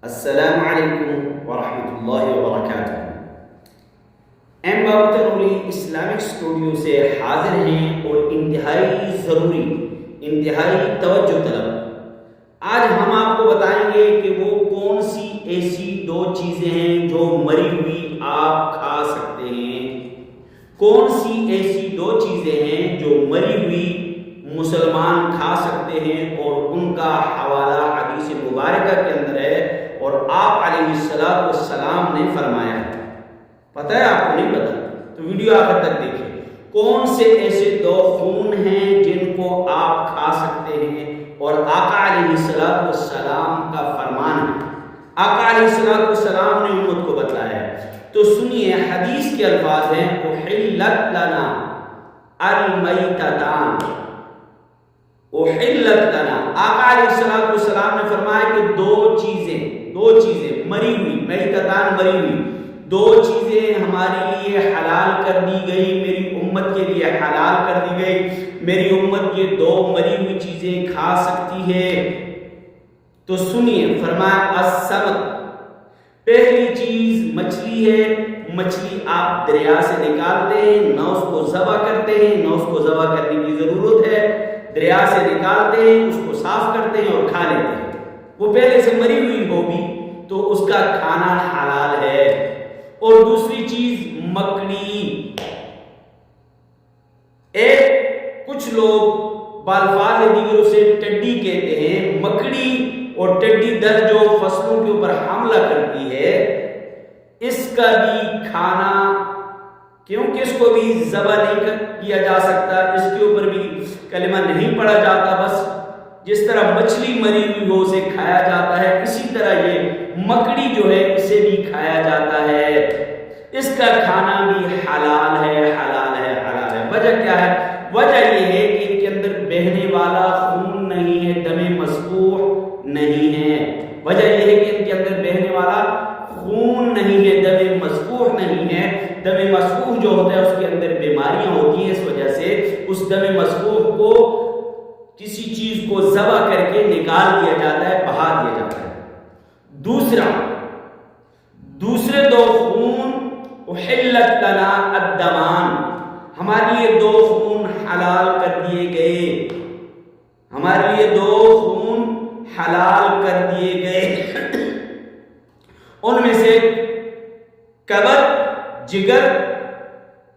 السلام علیکم ورحمۃ اللہ وبرکاتہ۔ ایم بابتر اسلامک اسٹوڈیو سے حاضر ہیں اور انتہائی ضروری، انتہائی توجہ طلب آج ہم آپ کو بتائیں گے کہ وہ کون سی ایسی دو چیزیں ہیں جو مری ہوئی آپ کھا سکتے ہیں۔ کون سی ایسی دو چیزیں ہیں جو مری ہوئی مسلمان کھا سکتے ہیں اور ان کا حوالہ حدیث مبارکہ کے اندر ہے اور آپ علیہ السلام نے فرمایا ہے۔ پتہ ہے آپ کو؟ نہیں پتہ تو ویڈیو آخر تک دیکھیں۔ کون سے ایسے دو خون ہیں جن کو آپ کھا سکتے ہیں اور آقا علیہ السلام کا فرمان ہے، آقا علیہ السلام نے امت کو بتلایا ہے۔ تو سنیے، حدیث کے الفاظ ہیں احلت لنا المیتتان، احلت لنا۔ آقا علیہ السلام نے فرمایا کہ دو چیزیں مری ہوئی، میتتان مری ہوئی، دو چیزیں ہمارے لیے حلال کر دی گئی، میری امت کے لیے حلال کر دی گئی۔ میری امت یہ دو مری ہوئی چیزیں کھا سکتی ہے۔ تو سنیے، فرمایا السمک، پہلی چیز مچھلی ہے۔ مچھلی آپ دریا سے نکالتے ہیں، نہ اس کو ذبح کرتے ہیں، نہ اس کو ذبح کرنے کی ضرورت ہے، دریا سے نکالتے ہیں، اس کو صاف کرتے ہیں اور کھا لیتے ہیں۔ وہ پہلے سے مری ہوئی ہوگی تو اس کا کھانا حلال ہے۔ اور دوسری چیز مکڑی، کچھ لوگ بالفاظ دیگر سے ٹڈی کہتے ہیں۔ مکڑی اور ٹڈی دل جو فصلوں کے اوپر حملہ کرتی ہے، اس کا بھی کھانا، کیونکہ اس کو بھی ذبح نہیں کیا جا سکتا، اس کے اوپر بھی کلمہ نہیں پڑھا جاتا، بس جس طرح مچھلی مری ہوئی ہو اسے کھایا جاتا ہے، اسی طرح یہ مکڑی جو ہے اسے بھی کھایا جاتا ہے۔ اس کا کھانا بھی حلال ہے، حلال ہے، حلال ہے۔ وجہ کیا ہے؟ وجہ یہ ہے کہ ان کے اندر بہنے والا خون نہیں ہے، دم مسفوح نہیں ہے۔ وجہ یہ ہے کہ ان کے اندر بہنے والا خون نہیں ہے، دم مسفوح نہیں ہے۔ دم مسفوح جو ہوتا ہے اس کے اندر بیماریاں ہوتی ہیں، اس وجہ سے اس دم مسفوح کو کسی چیز کو ذبح کر کے نکال دیا جاتا ہے، بہا دیا جاتا ہے۔ دوسرے دو خون احلت لنا الدمان، ہمارے لیے دو خون حلال کر دیے گئے، ہمارے لیے دو خون حلال کر دیے گئے۔ ان میں سے کبد، جگر،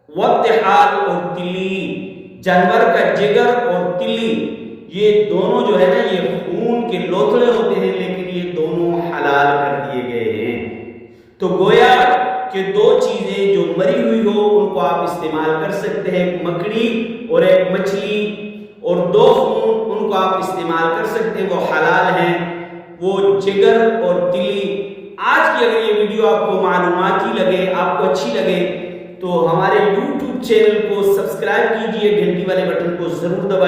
وطحال اور تلی، جانور کا جگر اور تلی، یہ دونوں جو ہے نا یہ خون کے لوتھڑے ہوتے ہیں، لیکن یہ دونوں حلال کر دیے گئے ہیں۔ تو گویا کہ دو چیزیں جو مری ہوئی ہو ان کو آپ استعمال کر سکتے ہیں، ایک مکڑی اور ایک مچھلی، اور دو خون ان کو آپ استعمال کر سکتے ہیں، وہ حلال ہیں، وہ جگر اور تلی۔ آج کی اگر یہ ویڈیو آپ کو معلوماتی لگے، آپ کو اچھی لگے، تو ہمارے YouTube چینل کو سبسکرائب کیجئے، گھنٹی والے بٹن کو ضرور دبائیے۔